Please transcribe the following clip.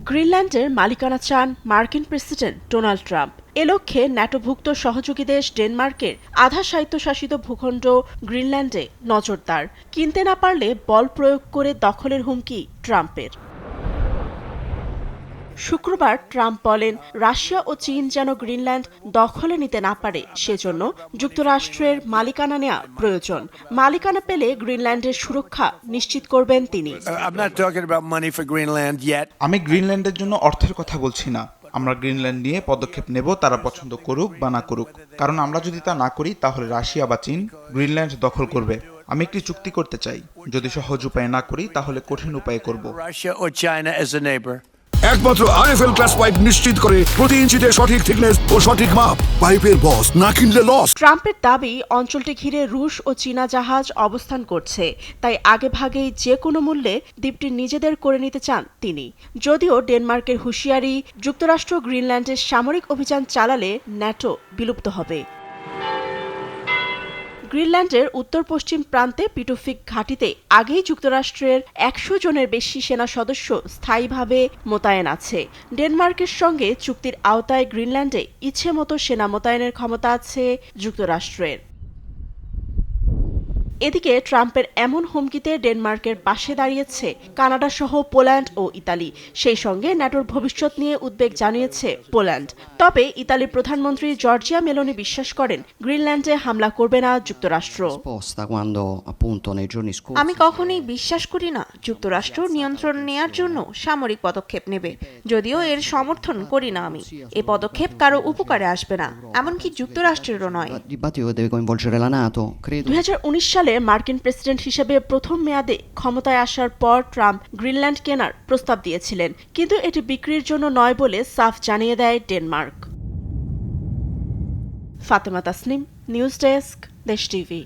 গ্রিনল্যান্ডের মালিকানা চান মার্কিন প্রেসিডেন্ট ডোনাল্ড ট্রাম্প। এ লক্ষ্যে ন্যাটোভুক্ত সহযোগী দেশ ডেনমার্কের আধা স্বায়ত্তশাসিত ভূখণ্ড গ্রিনল্যান্ডে নজরদার। কিনতে না পারলে বল প্রয়োগ করে দখলের হুমকি ট্রাম্পের। শুক্রবার ট্রাম্প বলেন, রাশিয়া ও চীন যেন গ্রিনল্যান্ড দখলে নিতে না পারে সেজন্য যুক্তরাষ্ট্রের মালিকানা নেওয়া প্রয়োজন। মালিকানা পেলে গ্রিনল্যান্ডের সুরক্ষা নিশ্চিত করবেন তিনি। আমি গ্রিনল্যান্ডের জন্য অর্থের কথা বলছি না। আমরা গ্রিনল্যান্ড নিয়ে পদক্ষেপ নেব, তারা পছন্দ করুক বা না করুক। কারণ আমরা যদি তা না করি তাহলে রাশিয়া বা চীন গ্রিনল্যান্ড দখল করবে। আমি একটি চুক্তি করতে চাই। যদি সহজ উপায়ে না করি তাহলে কঠিন উপায়ে করব। একমাত্র আরএফএল ক্লাস পাইপ নিশ্চিত করে প্রতি ইঞ্চিতে সঠিক থিকনেস ও সঠিক মাপ। পাইপের বস, না কিনলে লস। ট্রাম্পের দাবি, অঞ্চলটি ঘিরে রুশ ও চীনা জাহাজ অবস্থান করছে, তাই আগেভাগেই যে কোনো মূল্যে দ্বীপটি নিজেদের করে নিতে চান তিনি। যদিও ডেনমার্কের হুঁশিয়ারি, যুক্তরাষ্ট্র গ্রিনল্যান্ডের সামরিক অভিযান চালালে ন্যাটো বিলুপ্ত হবে। গ্রিনল্যান্ডের উত্তর পশ্চিম প্রান্তে পিটুফিক ঘাঁটিতে আগেই যুক্তরাষ্ট্রের 100 জনের বেশি সেনা সদস্য স্থায়ীভাবে মোতায়েন আছে। ডেনমার্কের সঙ্গে চুক্তির আওতায় গ্রিনল্যান্ডে ইচ্ছেমতো সেনা মোতায়েনের ক্ষমতা আছে যুক্তরাষ্ট্রের। এদিকে ট্রাম্পের এমন হুমকিতে ডেনমার্কের পাশে দাঁড়িয়েছে কানাডা সহ পোল্যান্ড ও ইতালি। সেই সঙ্গে ন্যাটোর ভবিষ্যৎ নিয়ে উদ্বেগ জানিয়েছে পোল্যান্ড। তবে ইতালির প্রধানমন্ত্রী জর্জিয়া মেলোনি বিশ্বাস করেন, গ্রিনল্যান্ডে হামলা করবে না যুক্তরাষ্ট্র। আমি কখনোই বিশ্বাস করি না যুক্তরাষ্ট্র নিয়ন্ত্রণ নেয়ার জন্য সামরিক পদক্ষেপ নেবে। যদিও এর সমর্থন করি না আমি। এ পদক্ষেপ কারো উপকারে আসবে না, এমনকি যুক্তরাষ্ট্রেরও নয়। 2019 সালে মার্কিন প্রেসিডেন্ট হিসেবে প্রথম মেয়াদে ক্ষমতায় আসার পর ট্রাম্প গ্রিনল্যান্ড কেনার প্রস্তাব দিয়েছিলেন, কিন্তু এটি বিক্রির জন্য নয় বলে সাফ জানিয়ে দেয় Denmark. Fatema Tasnim, news desk, দেশ টিভি।